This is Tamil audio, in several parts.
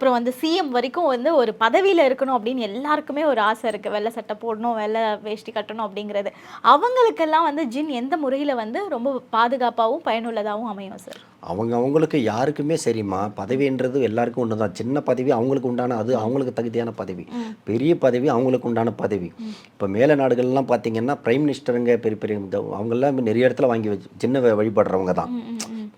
அப்புறம் வந்து சிஎம் வரைக்கும் வந்து ஒரு பதவியில இருக்கணும் அப்படின்னு எல்லாருக்குமே ஒரு ஆசை இருக்கு. வெள்ளை சட்டை போடணும், வெள்ளை வேஷ்டி கட்டணும் அப்படிங்கிறது. அவங்களுக்கெல்லாம் வந்து ஜின் எந்த முறையில வந்து ரொம்ப பாதுகாப்பாவும், பயனுள்ளதாவும் அமையும் சார்? அவங்களுக்கு யாருக்குமே சரிம்மா, பதவின்றது எல்லாருக்கும் ஒண்ணு தான். சின்ன பதவி அவங்களுக்கு உண்டான அது அவங்களுக்கு தகுதியான பதவி. பெரிய பதவி அவங்களுக்கு உண்டான பதவி. இப்போ மேல நாடுகள்லாம் பார்த்தீங்கன்னா, பிரைம் மினிஸ்டருங்க பெரிய பெரிய அவங்கெல்லாம் நிறைய இடத்துல வாங்கி வச்சு ஜின்ன வழிபடுறவங்க தான்.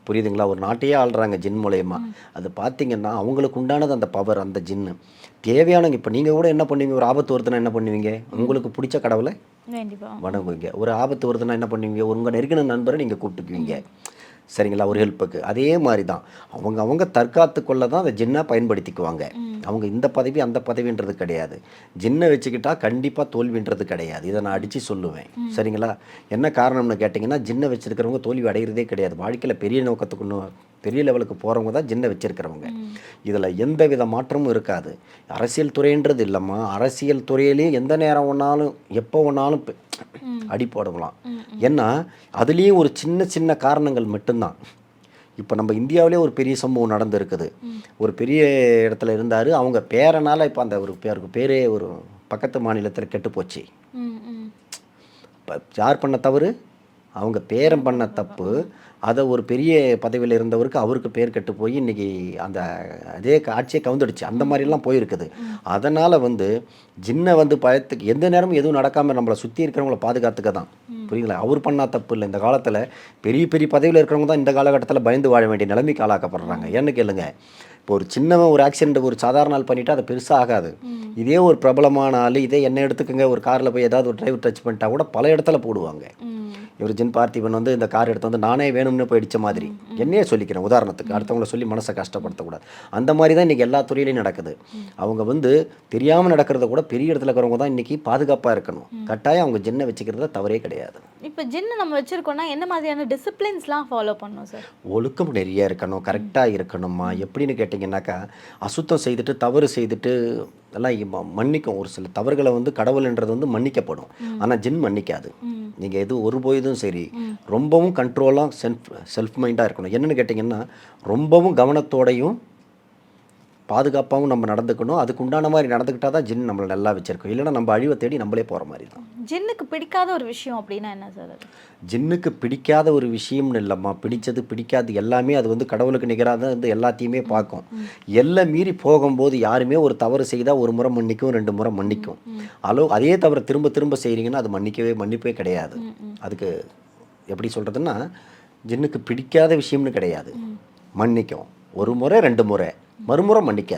புரியுதுங்களா? ஒரு நாட்டையே ஆள்றாங்க ஜின் மூலியமா. அது பார்த்தீங்கன்னா, அவங்களுக்கு உண்டானது அந்த பவர், அந்த ஜின்னு. தேவையானவங்க இப்போ நீங்க கூட என்ன பண்ணுவீங்க? ஒரு ஆபத்து வருதுன்னா என்ன பண்ணுவீங்க? உங்களுக்கு புடிச்ச கடவுள கண்டிப்பா. வணங்குவீங்க. ஒரு ஆபத்து வருதுன்னா என்ன பண்ணுவீங்க? உங்க நெருங்கின நண்பரை நீங்க கூப்பிட்டுக்குவீங்க. சரிங்களா? ஒரு ஹெல்ப்புக்கு. அதே மாரி தான். அவங்க தற்காத்து கொள்ள தான் அந்த ஜின்ன பயன்படுத்திக்குவாங்க. அவங்க இந்த பதவி, அந்த பதவின்றது கிடையாது. ஜின்ன வச்சுக்கிட்டா கண்டிப்பா தோல்வின்றது கிடையாது. இத நான் அடிச்சு சொல்லுவேன். சரிங்களா? என்ன காரணம்னு கேட்டீங்கன்னா, ஜின்ன வச்சிருக்கிறவங்க தோல்வி அடையிறதே கிடையாது. வாழ்க்கையில பெரிய நோக்கத்துக்கு பெரிய லெவலுக்கு போறவங்க தான் ஜின்ன வச்சிருக்கிறவங்க. இதுல எந்தவித மாற்றமும் இருக்காது. அரசியல் துறைன்றது இல்லம்மா. அரசியல் துறையிலேயும் எந்த நேரம் வேணாலும், எப்போ வேணாலும் அடி போடலாம். ஏன்னா, அதுலேயும் ஒரு சின்ன சின்ன காரணங்கள் மட்டும்தான். இப்போ நம்ம இந்தியாவிலே ஒரு பெரிய சம்பவம் நடந்திருக்குது. ஒரு பெரிய இடத்துல இருந்தாரு. அவங்க பேரனால இப்போ அந்த ஒரு பேரே ஒரு பக்கத்து மாநிலத்தில கெட்டுப்போச்சு. யார் பண்ண தவறு? அவங்க பேரன் பண்ண தப்பு. அத ஒரு பெரிய பதவியில இருந்தவருக்கு அவருக்கு பேர் கெட்டு போய் இன்னைக்கு அந்த அதே ஆட்சியே கவுந்துடுச்சு. அந்த மாரிலாம் போயிருக்குது. அதனால வந்து ஜின்ன வந்து பயத்துக்கு எந்த நேரமும் எதுவும் நடக்காம நம்மள சுத்தி இருக்கிறவங்கள பாதுகாத்துக்க தான். புரியுதுங்களா? அவர் பண்ணா தப்பு இல்ல. இந்த காலத்துல பெரிய பெரிய பதவியில இருக்கிறவங்க தான் இந்த காலகட்டத்தில பயந்து வாழ வேண்டிய நிலைமைக்கு ஆளாக்கப்படுறாங்க. ஏன்னு கேளுங்க. இப்போ ஒரு சின்னவன் ஒரு ஆக்சிடென்ட் ஒரு சாதாரண ஆள் பண்ணிட்டா அது பெருசா ஆகாது. இதே ஒரு பிரபலமான ஆளு, இதே என்ன எடுத்துக்கங்க ஒரு கார்ல போய் ஏதாவது ஒரு டிரைவர் டச் பண்ணிட்டா கூட பல இடத்துல போடுவாங்க. இவர் ஜின் பார்த்திபன் வந்து இந்த கார் எடுத்து வந்து நானே வேணும்னு போய் அடிச்ச மாதிரி. என்னையே சொல்லிக்கிறேன் உதாரணத்துக்கு. அடுத்தவங்கள சொல்லி மனசை கஷ்டப்படுத்தக்கூடாது. அந்த மாதிரி தான் இன்னைக்கு எல்லா துறையிலையும் நடக்குது. அவங்க வந்து தெரியாம நடக்கிறத கூட பெரிய இடத்துல இருக்கிறவங்க தான் இன்னைக்கு பாதுகாப்பா இருக்கணும். கட்டாயம் அவங்க ஜின்ன வச்சுக்கிறதுல தவறே கிடையாது. இப்ப ஜின் நம்ம வச்சிருக்கோம்னா என்ன மாதிரியான டிசிப்ளின்ஸ்லாம் ஃபாலோ பண்ணணும் சார்? ஒழுக்கம் நிறைய இருக்கணும். கரெக்டா இருக்கணும்மா. எப்படின்னு கேட்டிங்கன்னாக்கா, அசுத்தம் செய்துட்டு, தவறு செய்துட்டு எல்லாம் மன்னிக்கும். ஒரு சில தவறுகள வந்து கடவுள்ன்றது வந்து மன்னிக்கப்படும். ஆனா ஜின் மன்னிக்காது. நீங்க எது ஒருபோதும் சரி, ரொம்பவும் கண்ட்ரோலா செல்ஃப் மைண்டா இருக்கணும். என்னன்னு கேட்டிங்கன்னா, ரொம்பவும் கவனத்தோடையும், பாதுகாப்பாவும் நம்ம நடந்துக்கணும். அதுக்கு உண்டான மாரி நடந்துக்கிட்டா தான் ஜின் நம்மள நல்லா வச்சிருக்கும். இல்லன்னா நம்ம அழிவ தேடி நம்மளே போற மாரி தான். ஜின்னுக்கு பிடிக்காத ஒரு விஷயம் அப்படின்னா என்ன சார் அது? ஜின்னுக்கு பிடிக்காத ஒரு விஷயம்னு இல்லம்மா. பிடிச்சது, பிடிக்காது எல்லாமே அது வந்து கடவுளுக்கு நிகரா தான் வந்து எல்லாத்தையுமே பார்க்கும். எல்லை மீறி போகும்போது யாருமே ஒரு தவறு செய்தா ஒரு முறை மன்னிக்கும், 2 முறை மன்னிக்கும். அதே தவிர திரும்ப திரும்ப செய்றீங்கன்னா அது மன்னிப்பே கிடையாது. அதுக்கு எப்படி சொல்றதுன்னா, ஜின்னுக்கு பிடிக்காத விஷயம்னு கிடையாது. மன்னிக்கும். 1 முறை, 2 முறை. மறுமுறை மன்னிக்காது.